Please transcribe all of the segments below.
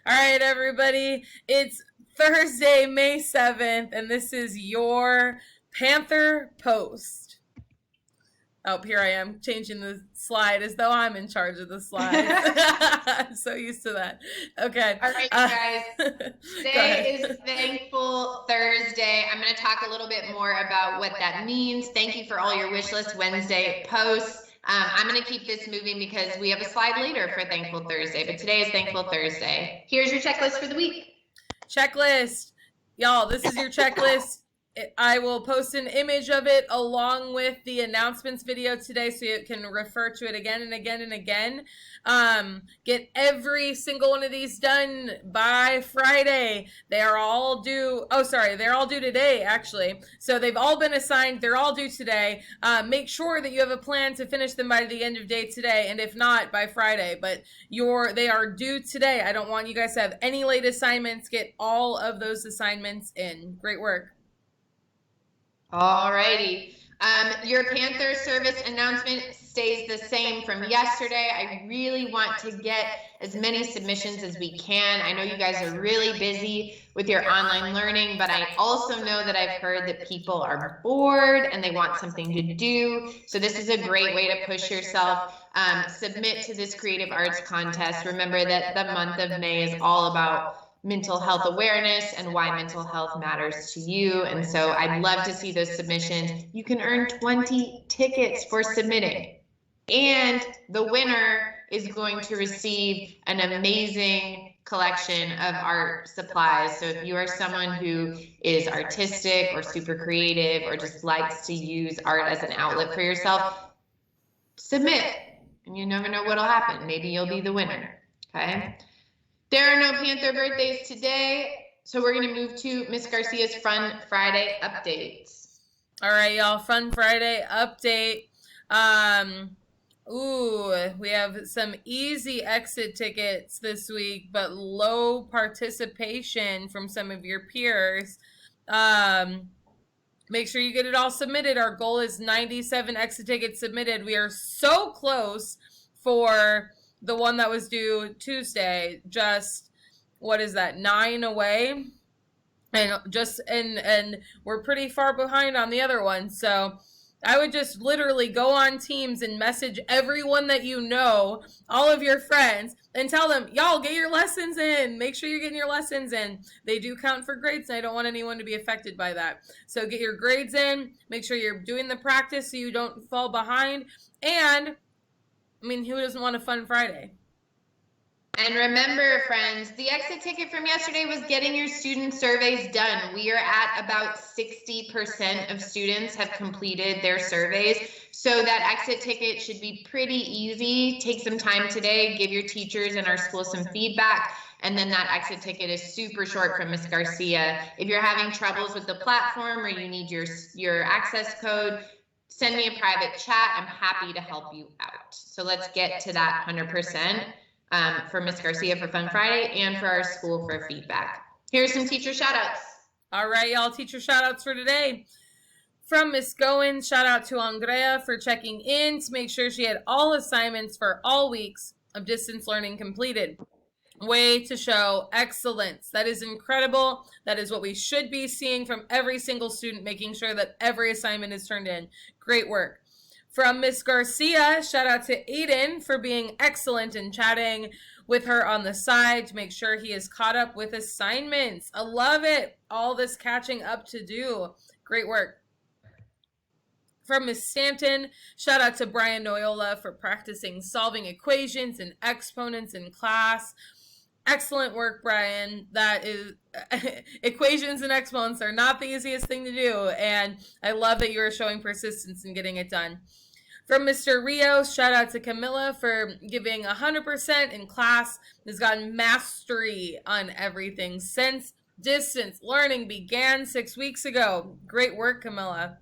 All right, everybody. It's Thursday, May 7th, and this is your Panther Post. Oh, here I am changing the slide as though I'm in charge of the slides. I'm so used to that. Okay. All right, you guys. Go Today is ahead. Thankful Thursday. I'm going to talk a little bit more about what that means. Thank you for all your wish list Wednesday posts. I'm going to keep this moving because we have a slide later for Thankful Thursday, but today is Thankful Thursday. Here's your checklist for the week. Checklist. Y'all, this is your checklist. I will post an image of it along with the announcements video today so you can refer to it again and again and again. Get every single one of these done by Friday. They are all due. Oh, sorry. They're all due today, actually. So they've all been assigned. They're all due today. Make sure that you have a plan to finish them by the end of day today. And if not, by Friday. But they are due today. I don't want you guys to have any late assignments. Get all of those assignments in. Great work. All righty. Your Panther service announcement stays the same from yesterday. I really want to get as many submissions as we can. I know you guys are really busy with your online learning, but I also know that I've heard that people are bored and they want something to do. So this is a great way to push yourself. Submit to this creative arts contest. Remember that the month of May is all about mental health awareness and why mental health matters to you. And so I'd love to see those submissions. You can earn 20 tickets for submitting. And the winner is going to receive an amazing collection of art supplies. So if you are someone who is artistic or super creative or just likes to use art as an outlet for yourself, submit. And you never know what'll happen. Maybe you'll be the winner. Okay. There are no Panther birthdays today, so we're going to move to Miss Garcia's Fun Friday updates. All right, y'all. Fun Friday update. We have some easy exit tickets this week, but low participation from some of your peers. Make sure you get it all submitted. Our goal is 97 exit tickets submitted. We are so close for the one that was due Tuesday. Just, what is that, 9 away? And we're pretty far behind on the other one. So I would just literally go on Teams and message everyone that you know, all of your friends, and tell them, y'all, get your lessons in. Make sure you're getting your lessons in. They do count for grades, and I don't want anyone to be affected by that. So get your grades in. Make sure you're doing the practice so you don't fall behind. And I mean, who doesn't want a fun Friday? And remember, friends, the exit ticket from yesterday was getting your student surveys done. We are at about 60% of students have completed their surveys. So that exit ticket should be pretty easy. Take some time today, give your teachers and our school some feedback. And then that exit ticket is super short from Ms. Garcia. If you're having troubles with the platform or you need your access code, send me a private chat. I'm happy to help you out. So let's get to that 100% for Ms. Garcia for Fun Friday and for our school for feedback. Here's some teacher shout outs. All right, y'all, teacher shout outs for today. From Miss Goins, shout out to Andrea for checking in to make sure she had all assignments for all weeks of distance learning completed. Way to show excellence. That is incredible. That is what we should be seeing from every single student, making sure that every assignment is turned in. Great work. From Miss Garcia, shout out to Aiden for being excellent and chatting with her on the side to make sure he is caught up with assignments. I love it. All this catching up to do. Great work. From Miss Stanton, shout out to Brian Noyola for practicing solving equations and exponents in class. Excellent work, Brian. That is, equations and exponents are not the easiest thing to do, and I love that you are showing persistence in getting it done. From Mr. Rios, shout out to Camilla for giving 100% in class. Has gotten mastery on everything since distance learning began 6 weeks ago. Great work, Camilla.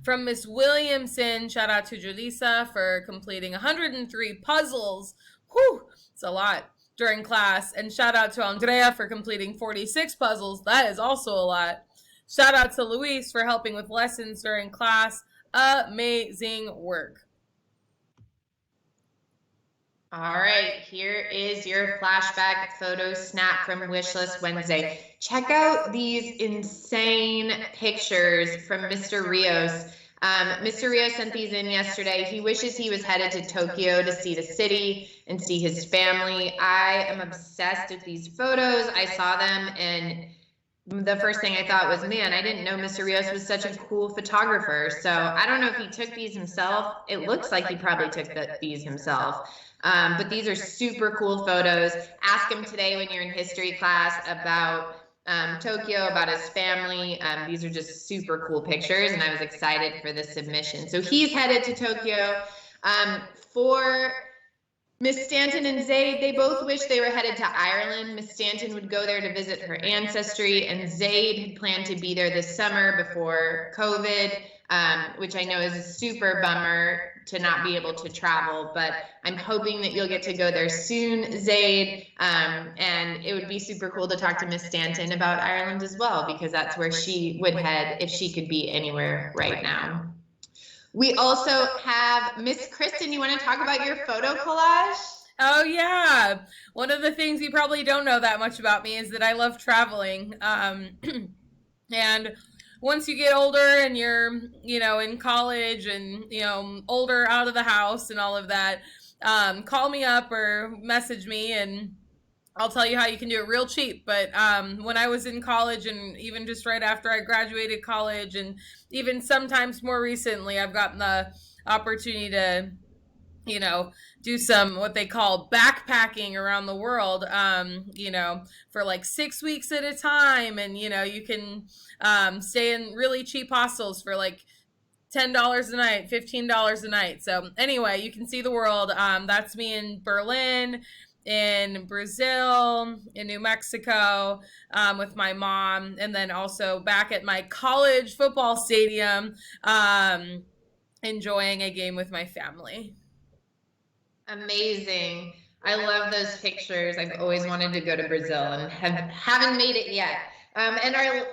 From Miss Williamson, shout out to Julissa for completing 103 puzzles. Whew, it's a lot during class. And shout out to Andrea for completing 46 puzzles. That is also a lot. Shout out to Luis for helping with lessons during class. Amazing work. All right, here is your flashback photo snap from Wishlist Wednesday. Check out these insane pictures from Mr. Rios. Mr. Rios sent these in yesterday. He wishes he was headed to Tokyo to see the city and see his family. I am obsessed with these photos. I saw them and the first thing I thought was, man, I didn't know Mr. Rios was such a cool photographer. So I don't know if he took these himself. It looks like he probably took these himself. But these are super cool photos. Ask him today when you're in history class about Tokyo, about his family. These are just super cool pictures, and I was excited for this submission. So he's headed to Tokyo. For Miss Stanton and Zaid, they both wish they were headed to Ireland. Miss Stanton would go there to visit her ancestry, and Zaid had planned to be there this summer before COVID, which I know is a super bummer to not be able to travel, but I'm hoping that you'll get to go there soon, Zaid, and it would be super cool to talk to Miss Stanton about Ireland as well, because that's where she would head if she could be anywhere right now. We also have Miss Kristen. You want to talk about your photo collage? Oh yeah. One of the things you probably don't know that much about me is that I love traveling. And once you get older and you're, in college and, older out of the house and all of that, call me up or message me and I'll tell you how you can do it real cheap. But when I was in college and even just right after I graduated college and even sometimes more recently, I've gotten the opportunity to, do some what they call backpacking around the world, for like 6 weeks at a time. And, you can stay in really cheap hostels for like $10 a night, $15 a night. So anyway, you can see the world. That's me in Berlin, in Brazil, in New Mexico, with my mom, and then also back at my college football stadium, enjoying a game with my family. Amazing. I love those pictures. I've always wanted to go to Brazil and haven't made it yet. And our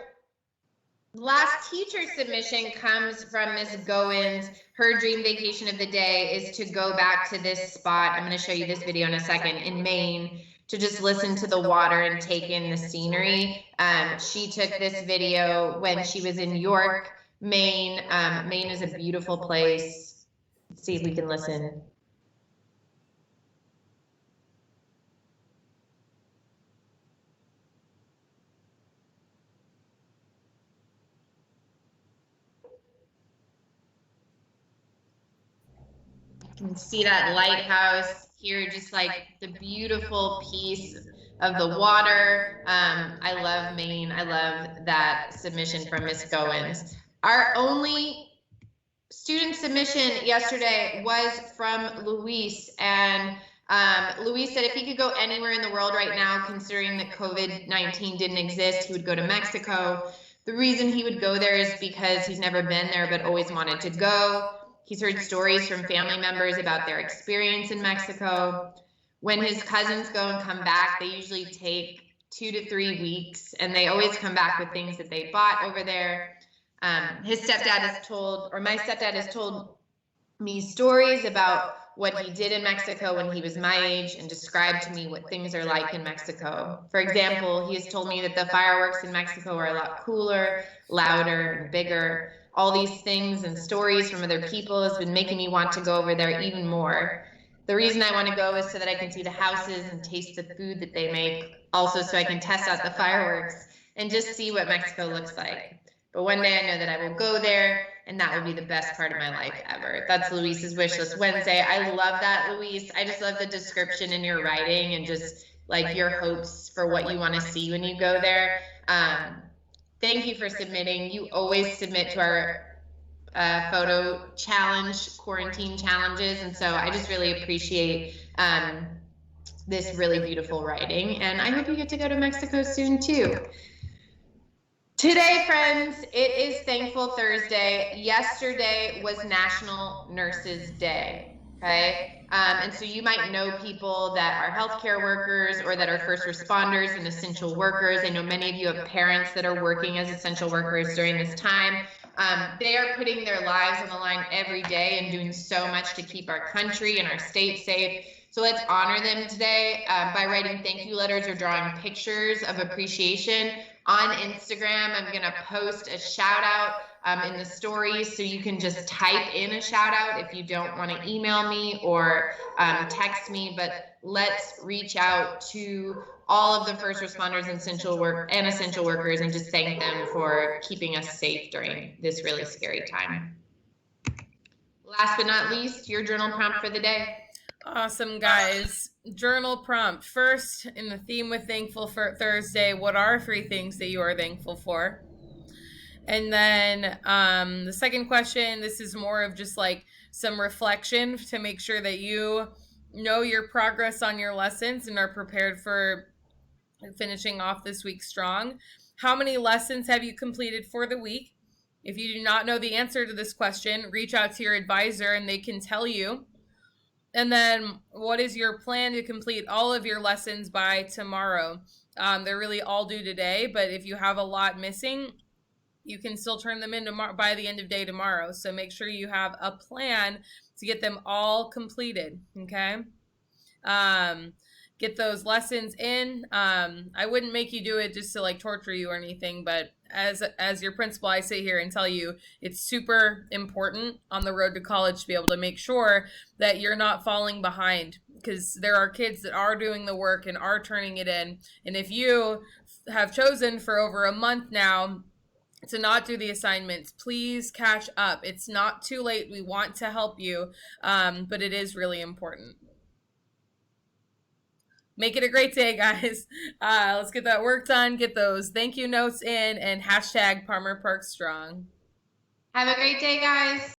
last teacher submission comes from Miss Goins. Her dream vacation of the day is to go back to this spot. I'm going to show you this video in a second, in Maine, to just listen to the water and take in the scenery. She took this video when she was in York, Maine. Maine is a beautiful place. Let's see if we can listen. You can see that lighthouse here, just like the beautiful piece of the water. I love Maine. I love that submission from Miss Goins. Our only student submission yesterday was from Luis, and Luis said if he could go anywhere in the world right now, considering that COVID-19 didn't exist, he would go to Mexico. The reason he would go there is because he's never been there but always wanted to go. He's heard stories from family members about their experience in Mexico. When his cousins go and come back, they usually take 2 to 3 weeks, and they always come back with things that they bought over there. My stepdad has told me stories about what he did in Mexico when he was my age and described to me what things are like in Mexico. For example, he has told me that the fireworks in Mexico are a lot cooler, louder, and bigger. All these things and stories from other people has been making me want to go over there even more. The reason I want to go is so that I can see the houses and taste the food that they make, also so I can test out the fireworks and just see what Mexico looks like. But one day I know that I will go there, and that will be the best part of my life ever. That's Luis's Wishlist Wednesday. I love that, Luis. I just love the description in your writing and just like your hopes for what you want to see when you go there. Thank you for submitting. You always submit to our photo challenge, quarantine challenges, and so I just really appreciate this really beautiful writing, and I hope you get to go to Mexico soon too. Today, friends, it is Thankful Thursday. Yesterday was National Nurses Day, okay? And so you might know people that are healthcare workers or that are first responders and essential workers. I know many of you have parents that are working as essential workers during this time. They are putting their lives on the line every day and doing so much to keep our country and our state safe. So let's honor them today by writing thank you letters or drawing pictures of appreciation. On Instagram, I'm going to post a shout out in the stories, so you can just type in a shout out if you don't want to email me or text me. But let's reach out to all of the first responders and essential workers and just thank them for keeping us safe during this really scary time. Last but not least, your journal prompt for the day. Awesome, guys. Journal prompt. First, in the theme with Thankful for Thursday, what are 3 things that you are thankful for? And then the second question, this is more of just like some reflection to make sure that you know your progress on your lessons and are prepared for finishing off this week strong. How many lessons have you completed for the week? If you do not know the answer to this question, reach out to your advisor and they can tell you. And then what is your plan to complete all of your lessons by tomorrow? They're really all due today, but if you have a lot missing, you can still turn them in by the end of day tomorrow. So make sure you have a plan to get them all completed, okay? Get those lessons in. I wouldn't make you do it just to like torture you or anything, but as your principal, I sit here and tell you it's super important on the road to college to be able to make sure that you're not falling behind, because there are kids that are doing the work and are turning it in. And if you have chosen for over a month now to not do the assignments, please catch up. It's not too late. We want to help you, but it is really important. Make it a great day, guys. Let's get that work done, get those thank you notes in, and hashtag Palmer Park Strong. Have a great day, guys.